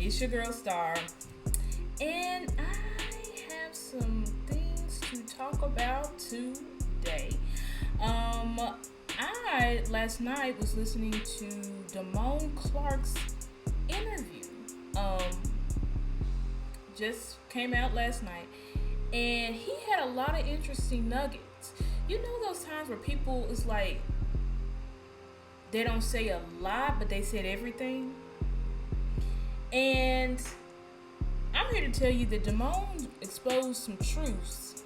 It's your girl Star, and I have some things to talk about today. I last night was listening to Damone Clark's interview. Just came out last night, and he had a lot of interesting nuggets. You know those times where people is like they don't say a lot, but they said everything. And I'm here to tell you that Damone exposed some truths,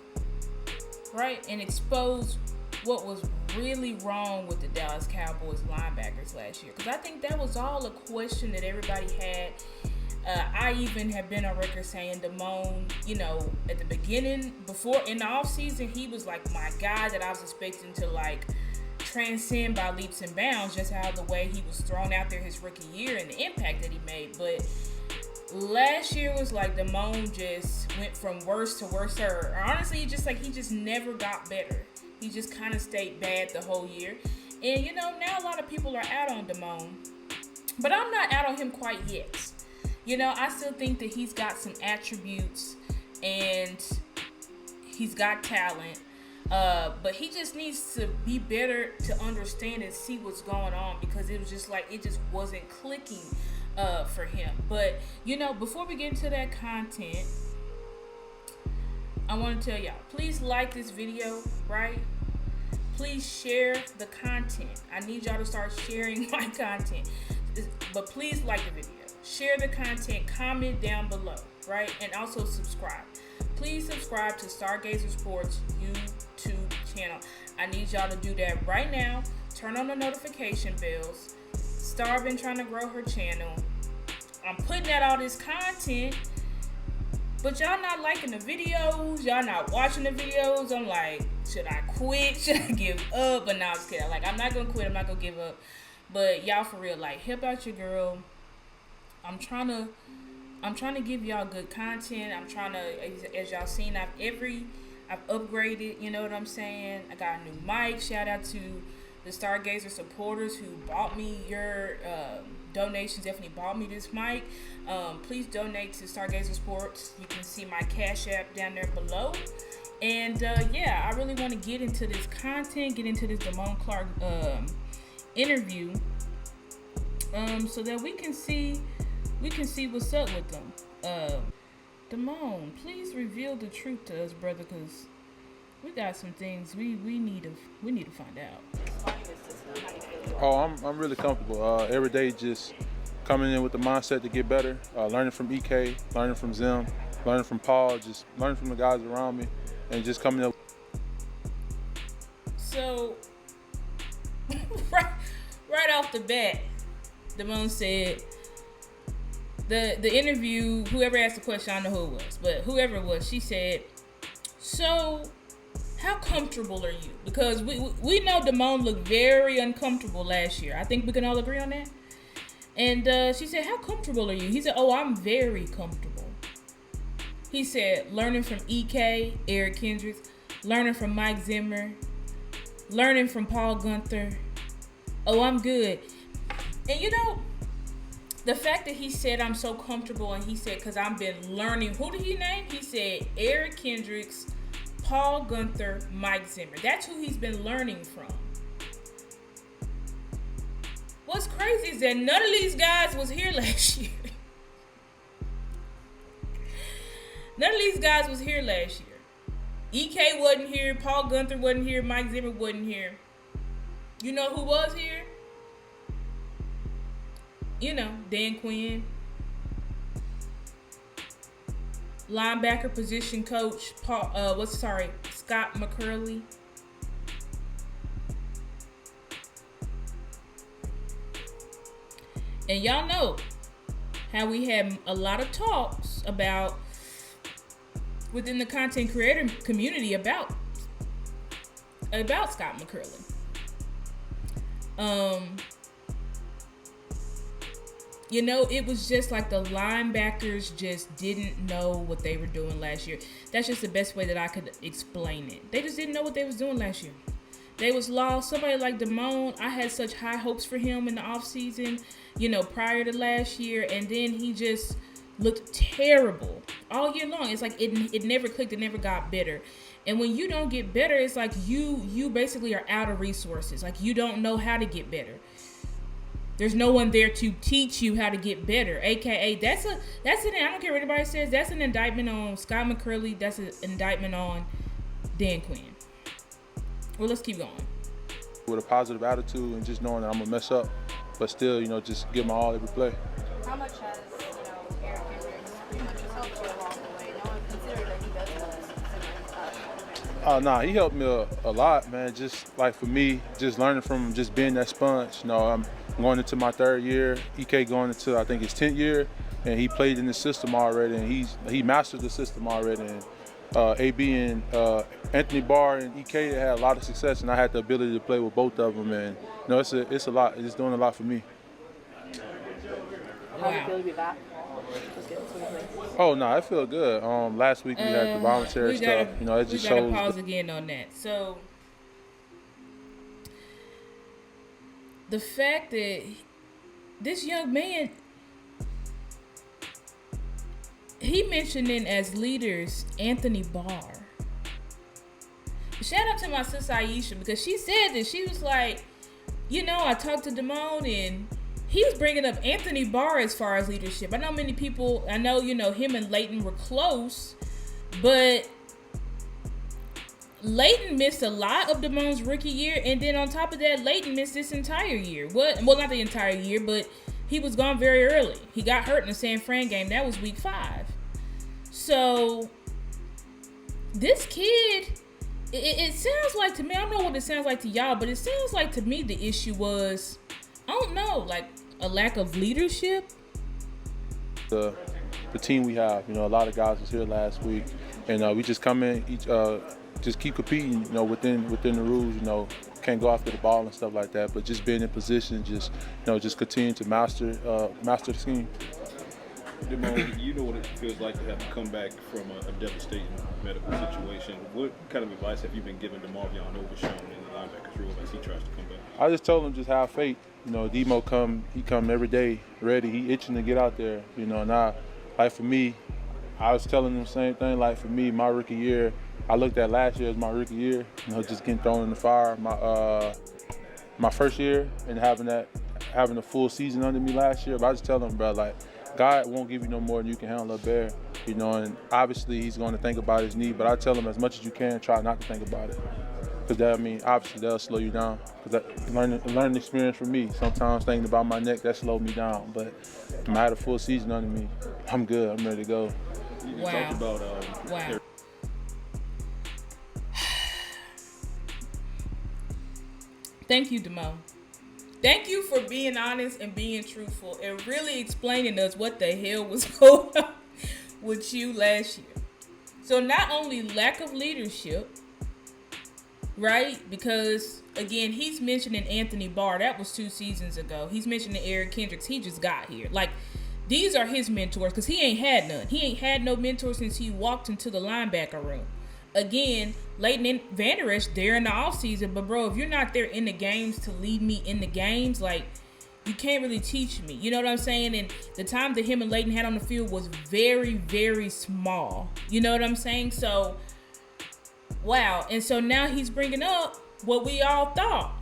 right? And exposed what was really wrong with the Dallas Cowboys linebackers last year. Because I think that was all a question that everybody had. I even have been on record saying Damone, at the beginning, before in the offseason, he was like my guy that I was expecting to transcend by leaps and bounds, just how the way he was thrown out there his rookie year and the impact that he made. But last year was like Damone just went from worse to worse. Or honestly, he just never got better. He just kind of stayed bad the whole year. And now a lot of people are out on Damone, but I'm not out on him quite yet. I still think that he's got some attributes and he's got talent. But he just needs to be better to understand and see what's going on, because it was just it just wasn't clicking for him. But before we get into that content, I want to tell y'all, please like this video, right? Please share the content. I need y'all to start sharing my content. But please like the video, share the content, comment down below, right? And also subscribe. Please subscribe to StarGazerSports YouTube channel. I need y'all to do that right now. Turn on the notification bells. Star been trying to grow her channel. I'm putting out all this content, but y'all not liking the videos. Y'all not watching the videos. I'm like, should I quit? Should I give up? But no, I'm just kidding. I'm not gonna quit. I'm not gonna give up. But y'all, for real, help out your girl. I'm trying to give y'all good content. I'm trying to, as y'all seen, I've upgraded, you know what I'm saying? I got a new mic. Shout out to the Stargazer supporters who bought me your donations. Definitely bought me this mic. Please donate to Stargazer Sports. You can see my Cash App down there below. And I really want to get into this content, get into this Damone Clark interview, so that we can see what's up with them. Damone, please reveal the truth to us, brother, because we got some things we need to find out. Oh, I'm really comfortable. Every day, just coming in with the mindset to get better. Learning from EK, learning from Zim, learning from Paul, just learning from the guys around me, and just coming up. So, right off the bat, Damone said. The interview, whoever asked the question, I don't know who it was, but whoever it was, she said, so how comfortable are you? Because we know Damone looked very uncomfortable last year. I think we can all agree on that. And she said, how comfortable are you? He said, oh, I'm very comfortable. He said, learning from EK, Eric Kendricks, learning from Mike Zimmer, learning from Paul Gunther. Oh, I'm good. And the fact that he said I'm so comfortable, and he said because I've been learning. Who did he name? He said Eric Kendricks, Paul Gunther, Mike Zimmer. That's who he's been learning from. What's crazy is that none of these guys was here last year. None of these guys was here last year. EK wasn't here. Paul Gunther wasn't here. Mike Zimmer wasn't here. You know who was here? Dan Quinn, linebacker position coach Scott McCurley. And y'all know how we had a lot of talks about within the content creator community about Scott McCurley. It was just like the linebackers just didn't know what they were doing last year. That's just the best way that I could explain it. They just didn't know what they was doing last year. They was lost. Somebody like Damone, I had such high hopes for him in the offseason, prior to last year. And then he just looked terrible all year long. It's like it never clicked. It never got better. And when you don't get better, it's like you basically are out of resources. Like you don't know how to get better. There's no one there to teach you how to get better. AKA, that's I don't care what anybody says. That's an indictment on Scott McCurley. That's an indictment on Dan Quinn. Well, let's keep going. With a positive attitude and just knowing that I'm gonna mess up, but still, just give my all every play. How much has, Eric Kendricks pretty much just helped you along the way? No one considered that he does this. Nah, he helped me a lot, man. Just like for me, just learning from him, just being that sponge. I'm going into my 3rd year. EK going into, I think, his 10th year, and he played in the system already, and he mastered the system already. And AB and Anthony Barr and EK had a lot of success, and I had the ability to play with both of them. And it's a lot. It's doing a lot for me. How do you feel to be back? Just getting some things. Oh no, I feel good. Last week we had the voluntary stuff. It just shows. We gotta pause again on that. So the fact that this young man, he mentioned in as leaders Anthony Barr. Shout out to my sister Aisha, because she said that she was like, I talked to Damone and he was bringing up Anthony Barr as far as leadership. I know many people, him and Leighton were close, but Leighton missed a lot of Damone's rookie year, and then on top of that, Leighton missed this entire year. Well, not the entire year, but he was gone very early. He got hurt in the San Fran game. That was week 5. So this kid, it sounds like to me, I don't know what it sounds like to y'all, but it sounds like to me the issue was, I don't know, like a lack of leadership. The team we have, a lot of guys was here last week, and we just come in, just keep competing, within the rules, can't go after the ball and stuff like that, but just being in position, just continue to master the scheme. Damone, you know what it feels like to have to come back from a devastating medical situation. What kind of advice have you been giving DeMarvion Overshown in the linebackers room as he tries to come back? I just told him just have faith. Demo he come every day ready. He itching to get out there. Now, like for me, I was telling him the same thing. Like for me, my rookie year, I looked at last year as my rookie year. Just getting thrown in the fire. My first year and having a full season under me last year. But I just tell him, bro, like, God won't give you no more than you can handle up there, and obviously he's going to think about his knee, but I tell him as much as you can, try not to think about it. Because obviously that'll slow you down. Because that learning experience for me, sometimes thinking about my neck, that slowed me down. But when I had a full season under me, I'm good, I'm ready to go. You Wow. talked about Wow. Thank you, Damone. Thank you for being honest and being truthful and really explaining to us what the hell was going on with you last year. So not only lack of leadership, right? Because, again, he's mentioning Anthony Barr. That was 2 seasons ago. He's mentioning Eric Kendricks. He just got here. Like, these are his mentors because he ain't had none. He ain't had no mentor since he walked into the linebacker room. Again, Leighton and Vander Esch, they're in the offseason, but bro, if you're not there in the games to lead me in the games, like, you can't really teach me. You know what I'm saying? And the time that him and Leighton had on the field was very, very small. You know what I'm saying? So, wow. And so now he's bringing up what we all thought.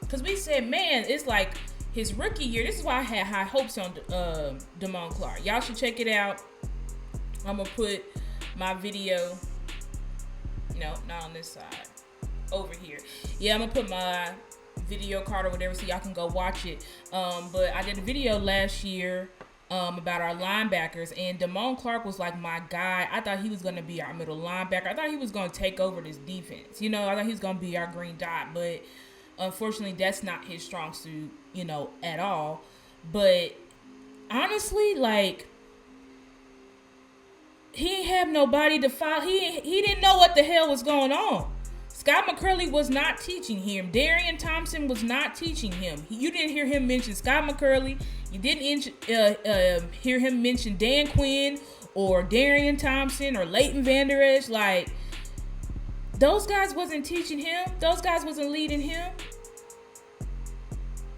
Because we said, man, it's like his rookie year. This is why I had high hopes on Damone Clark. Y'all should check it out. I'm going to put my video... No, not on this side. Over here. Yeah, I'm going to put my video card or whatever so y'all can go watch it. But I did a video last year about our linebackers, and Damone Clark was like my guy. I thought he was going to be our middle linebacker. I thought he was going to take over this defense. I thought he was going to be our green dot. But unfortunately, that's not his strong suit, at all. But honestly, like... he ain't have nobody to follow. He didn't know what the hell was going on. Scott McCurley was not teaching him. Darian Thompson was not teaching him. You didn't hear him mention Scott McCurley. You didn't hear him mention Dan Quinn or Darian Thompson or Leighton Vander Esch. Like, those guys wasn't teaching him. Those guys wasn't leading him.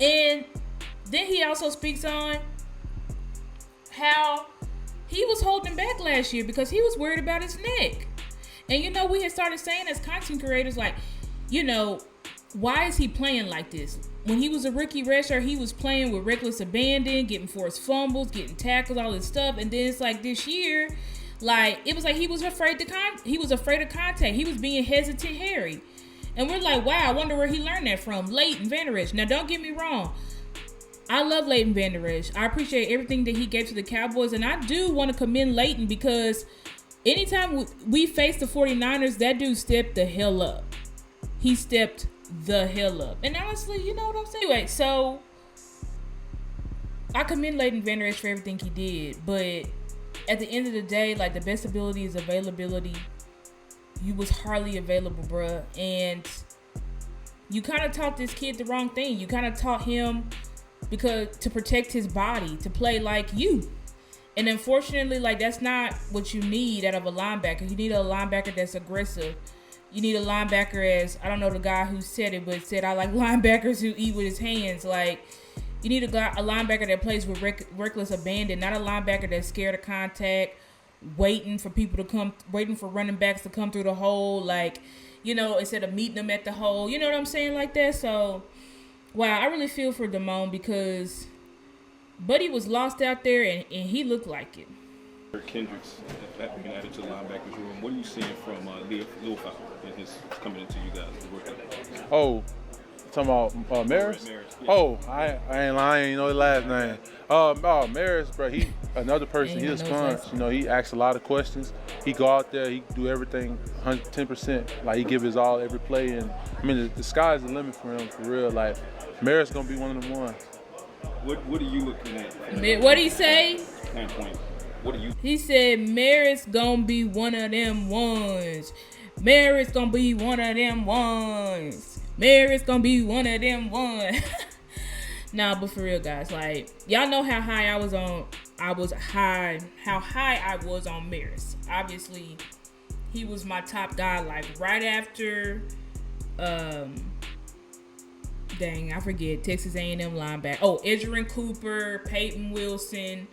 And then he also speaks on how he was holding back last year because he was worried about his neck. And you know, we had started saying as content creators, like, you know, why is he playing like this? When he was a rookie redshirt, he was playing with reckless abandon, getting forced fumbles, getting tackles, all this stuff. And then it's like this year, like, it was like he was afraid of contact. He was being hesitant, Harry. And we're like, wow, I wonder where he learned that from. Leighton Vander Esch. Now, don't get me wrong. I love Leighton Vander Esch. I appreciate everything that he gave to the Cowboys. And I do want to commend Leighton because anytime we face the 49ers, that dude stepped the hell up. He stepped the hell up. And honestly, you know what I'm saying? Anyway, so I commend Leighton Vander Esch for everything he did. But at the end of the day, like, the best ability is availability. You was hardly available, bruh. And you kind of taught this kid the wrong thing. You kind of taught him because to protect his body, to play like you. And unfortunately, like, that's not what you need out of a linebacker. You need a linebacker that's aggressive. You need a linebacker, as I don't know the guy who said it, but said, I like linebackers who eat with his hands. Like, you need a linebacker that plays with reckless abandon, not a linebacker that's scared of contact, waiting for running backs to come through the hole, like, you know, instead of meeting them at the hole. You know what I'm saying? Like that. So, wow, I really feel for Damone because Buddy was lost out there and he looked like it. Kendricks being added to the linebackers room. What are you seeing from Lil Fowl and his coming into you guys? Oh, talking about Maris? Yeah. Oh, I ain't lying. You know his last name. Maris, bro. He another person. He's a sponge. You know, he asks a lot of questions. He go out there. He do everything 110%. Like, he give his all every play. And I mean, the sky's the limit for him, for real. Like, Maris gonna be one of them ones. What are you looking at? What did he say? Standpoint. What are you? He said Maris gonna be one of them ones. Maris gonna be one of them ones. Maris gonna be one of them ones. Nah, but for real, guys, like, y'all know how high I was on Maris. Obviously, he was my top guy, like, right after I forget, Texas A&M linebacker. Oh, Edgerrin Cooper, Peyton Wilson.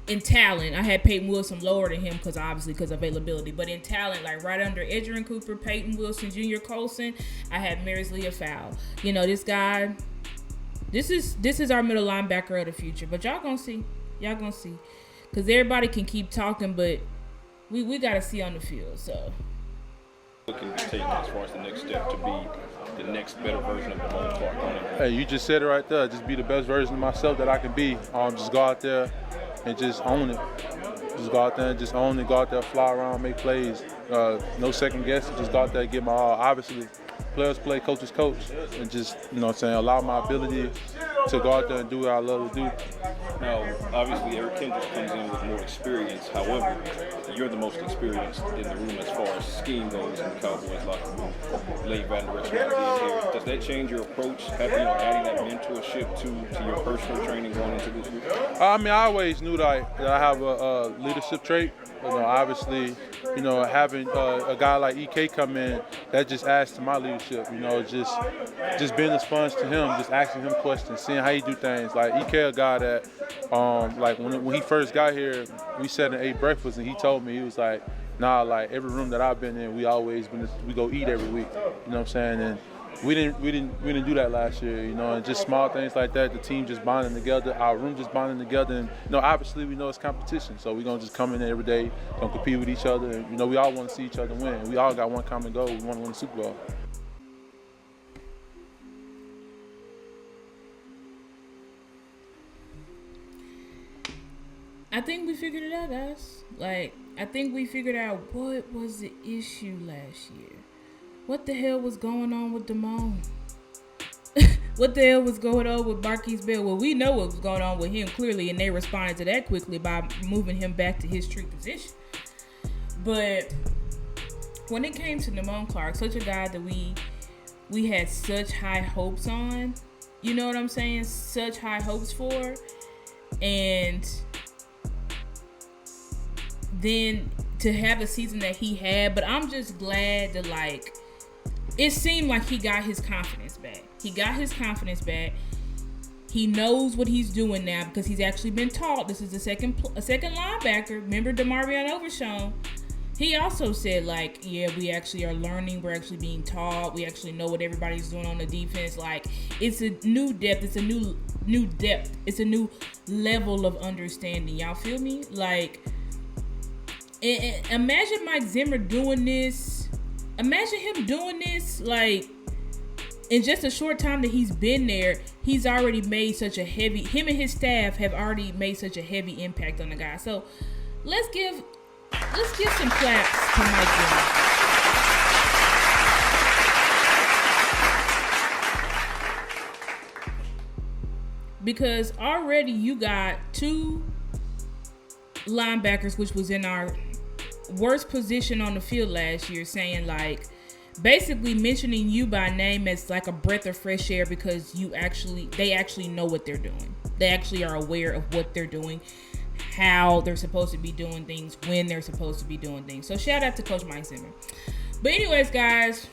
In talent, I had Peyton Wilson lower than him because of availability. But in talent, like right under Edgerrin Cooper, Peyton Wilson, Junior Colson, I had Maris Leofow. You know, this guy, this is our middle linebacker of the future. But y'all gonna see. Because everybody can keep talking, but we got to see on the field. So. Looking to take as far as the next step to be the next better version of Damone Clark? Hey, you just said it right there. Just be the best version of myself that I can be. Just go out there and just own it. Just go out there and just own it. Go out there, fly around, make plays. No second guessing. Just go out there and get my all. Obviously, players play, coaches coach. And just, you know what I'm saying, allow my ability to go out there and do what I love to do. Now, obviously, Eric Kendricks comes in with more experience. However, you're the most experienced in the room as far as scheme goes in the Cowboys locker room. Leighton Vander Esch being here. Does that change your approach, adding that mentorship to your personal training going into this week? I mean, I always knew that I have a leadership trait. You know, obviously, you know, having a guy like EK come in, that just adds to my leadership. You know, just being a sponge to him, just asking him questions, seeing how he do things. Like EK, a guy that, like when he first got here, we sat and ate breakfast, and he told me, he was like, nah, like every room that I've been in, we go eat every week. You know what I'm saying? And we didn't do that last year, you know, and just small things like that. The team just bonding together, our room just bonding together, and you know, obviously we know it's competition, so we're gonna just come in there every day, gonna compete with each other, and you know, we all want to see each other win. We all got one common goal: we want to win the Super Bowl. I think we figured it out, guys. Like, I think we figured out what was the issue last year. What the hell was going on with Damone? What the hell was going on with Marquise Bell? Well, we know what was going on with him, clearly, and they responded to that quickly by moving him back to his true position. But when it came to Damone Clark, such a guy that we had such high hopes on, you know what I'm saying? Such high hopes for. And then to have the season that he had, but I'm just glad that, like, it seemed like he got his confidence back. He got his confidence back. He knows what he's doing now because he's actually been taught. This is a second linebacker. Remember Demarion Overshown? He also said, like, yeah, we actually are learning. We're actually being taught. We actually know what everybody's doing on the defense. Like, it's a new depth. It's a new depth. It's a new level of understanding. Y'all feel me? Like, imagine Mike Zimmer doing this. Imagine him doing this, like, in just a short time that he's been there. He's already made such a heavy, him and his staff have already made such a heavy impact on the guy. So let's give some claps to Mike Zimmer. Because already you got 2 linebackers, which was in our worst position on the field last year, saying, like, basically mentioning you by name as like a breath of fresh air because they actually know what they're doing. They actually are aware of what they're doing, how they're supposed to be doing things, when they're supposed to be doing things. So shout out to Coach Mike Zimmer. But anyways, guys,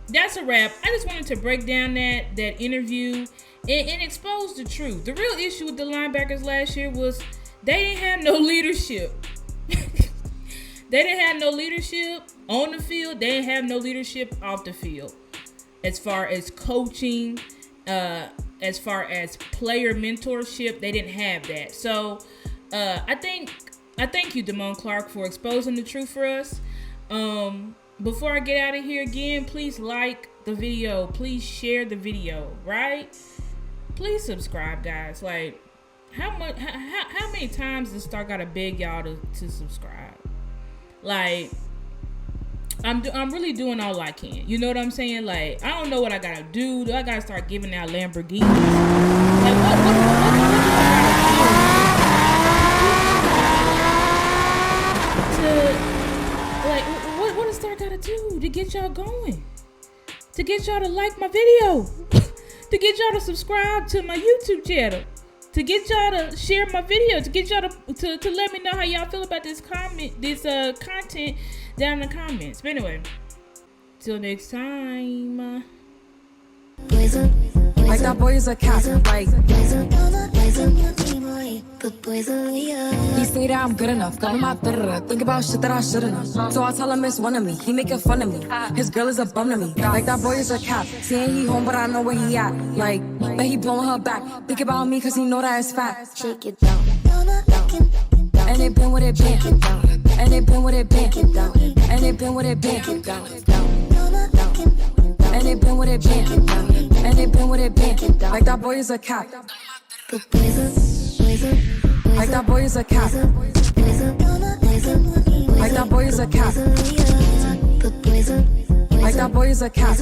that's a wrap. I just wanted to break down that interview and expose the truth. The real issue with the linebackers last year was they didn't have no leadership. They didn't have no leadership on the field. They didn't have no leadership off the field. As far as coaching, as far as player mentorship, they didn't have that. So I thank you, Damone Clark, for exposing the truth for us. Before I get out of here again, please like the video. Please share the video, right? Please subscribe, guys. Like, how many times does Star gotta beg y'all to subscribe? Like, I'm really doing all I can. You know what I'm saying? Like, I don't know what I gotta do. Do I gotta start giving out Lamborghinis? Like, what do I gotta do? What does Star gotta do to get y'all going? To get y'all to like my video? To get y'all to subscribe to my YouTube channel? To get y'all to share my video, to get y'all to let me know how y'all feel about this content down in the comments. But anyway, till next time. Like that boy is a cat, like he say that I'm good enough, got my think about shit that I shouldn't. So I tell him it's one of me, he making fun of me. His girl is a bum to me. Like that boy is a cat, saying he home but I know where he at. Like, but he blowing her back. Think about me cause he know that it's fat. Shake it down, and it been what it been, and it been what it been, and it been what it been, and it been what it been, and it been what it been. Like that boy is a cat. Like that boy is a cat. Like that boy is a cat. Like that boy is a cat.